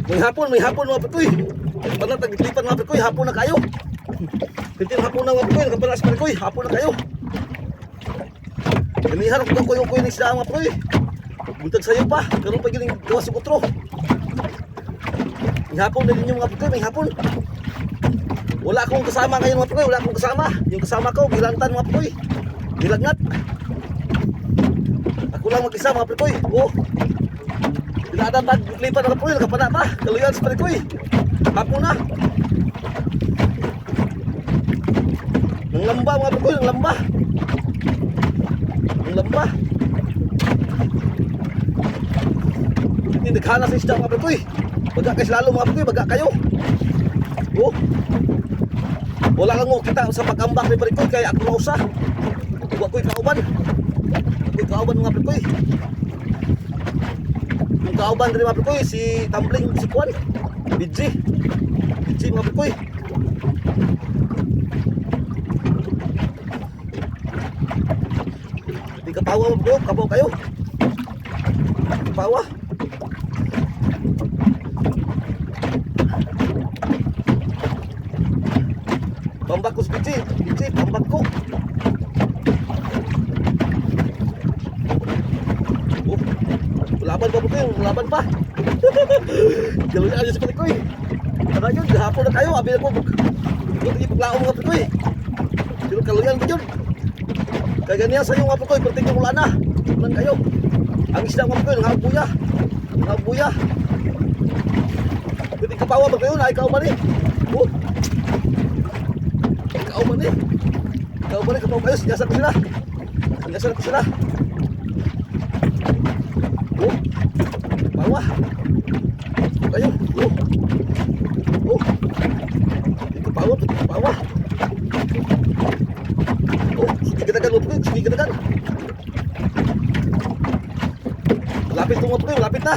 May hapon mga pikoy. Panat naglipan mga pikoy, hapon na kayo. Pintin hapon na mga pikoy, nakapalas mga pikoy, hapon na kayo. Gamihan ko kuyo-kuyo ng isda mga pikoy. Buntag sayo pa, karon pa giling gawas sa kutro. May hapon na ninyo mga pikoy, may hapon. Wala akong kasama ngayon mga pikoy, wala akong kasama. Yung kasama ko, bilantan mga pikoy. Bilagnat. Ako lang mag-isa mga pikoy. Oh. Pinadaan lipat na pikoy, nakapana pa. Kaluyan sa pikoy. Hapon na. Ang lamba mga pikoy, ang lamba. Ang lamba. Hindi naghanas sa isda mga pikoy. Baga kayo lalo mga pikoy, baga kayo. Oh. Wala lang mo kita sa pag-ambak ni pikoy, kaya ako mausa. Huwag ko'y kauban. Huwag kauban mga pikoy. Yung kauban rin mga pikoy, si Tumbling, si Kwan, Bidji mga pikoy. Hindi kapawa mga pikoy, kapaw kayo. Kapawa. Pambak ko si Bidji, pambak ko. Laban pa po kayo, laban pa. Galunin aja sa pikoy. Kada yun, gahapon na kayo, abi na po. Hindi paglaong mga pikoy. Pero kaluyan ko yun. Kaya ganyan sa iyo mga pikoy, perting yung wala na. Ulan kayo. Ang isda mga pikoy, nangabuya. Nangabuya. Perting kapawa ba kayo, na ikaw ba ni? Oh. Ikaw ba ni? Ikaw ba ni, kapawa kayo, sinyasan ko sila. Sinyasan ko sila. Oh, bawah. Kayo. Oh. Itu bawah. Oh, sige dagan. Lapit mo po, lapit na.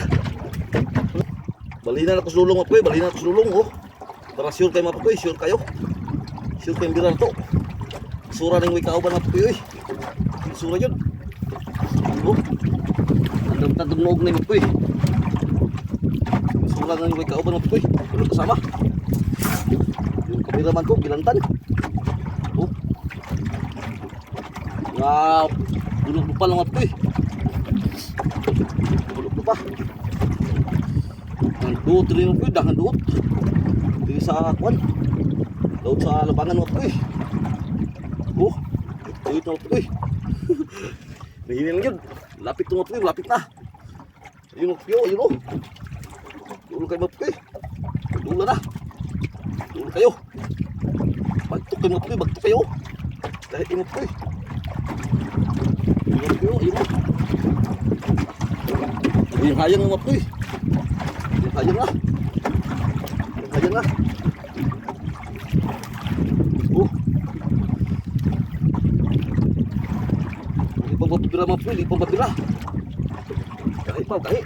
Balina na ko sulong po, oh. Para sure kayo mapoy, sure kayo. Sure kayo biran to. Sura ning way kauban na po, oy. Sura yun. Oh. Tandem nog na ito eh. Sula nga yung kauban mo ito eh. Ano kasama? Yung kameraman ko, bilantan. Oh. Wow. Bulog pa lang ito eh. Bulog pa. Nandot rin ito eh. Dahan doot. Dito sa kwan. Doot sa labangan mo ito eh. Oh. Ito ito eh. Nahinin lang yun. Lapit mo ito eh. Lapit na. Ayun o. Dulo kayo mapukoy. Dulo na. Dulo kayo. Bagtok kayo mapukoy. Bagtok kayo. Dahil kayo mapukoy. Ayun o. Ayun hayang mo mapukoy. Ayun hayang na. Ayun hayang na. Oh. Hindi pang mapapira mapukoy. Hindi pang mapapira. Kahit pa, kahit.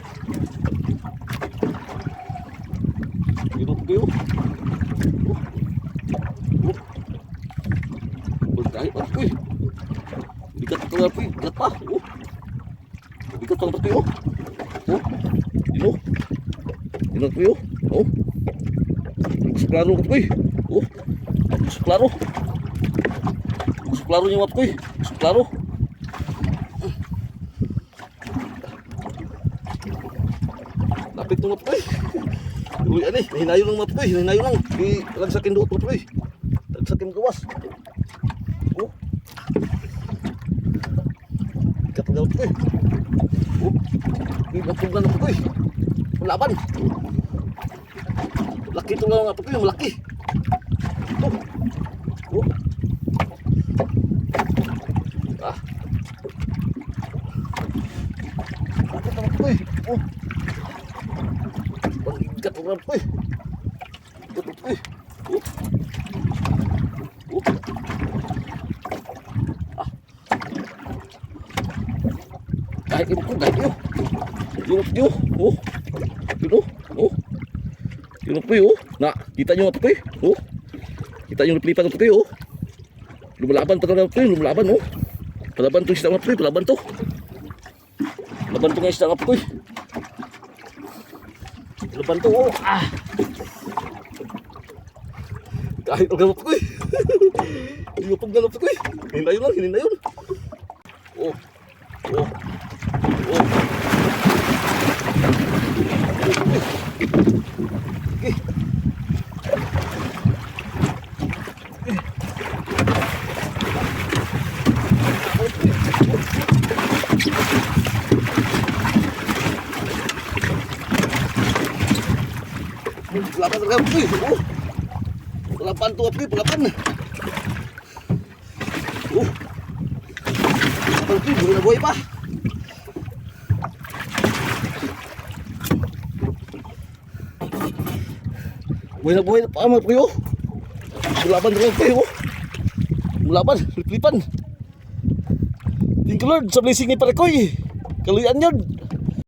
Gino po kayo. Kahit pa, kuy. Bigat pa nga, kuy. Bigat pa. Bigat pa nga, kuy. Gino. Gino, kuy. Suklaro ka, kuy. Suklaro. Suklaro niya, kuy. Suklaro. Lapit ng matukoy. Uy, ani, hinayo lang matukoy. Hinayo lang. Lagsakin doon matukoy. Lagsakin gawas. Oh. Kapag matukoy. Oh. Napuglan na matukoy. Laban. Laki ito lang matukoy. Malaki. Ito. Oh. Ah. Laki ito matukoy. Oh. Bigat orang puy. Bigat puy. Ah. Kahit ibu ko, kahit yun. Yun. Oh. Yun puy, oh. Nah, kita nyo puy. Oh. Kita nyo pelipat puy, oh. Lumalaban pa talaga puy, lumalaban, oh. Palaban to isda puy, palaban to. Laban to nga isda puy. Laban to, oh. Kahit ang galap ko eh. Hindi ko pag galap ko eh. Hinin na yun. Oh. Oh. Oh. Okay. Pelapan terkam, oh, pelapan tuh api, pelapan, api boleh boy pa, boy pa amat kayo, pelapan terkam kayo, pelapan, lipan, tinggal sa blessing ni Parekoy, kaluyan yun.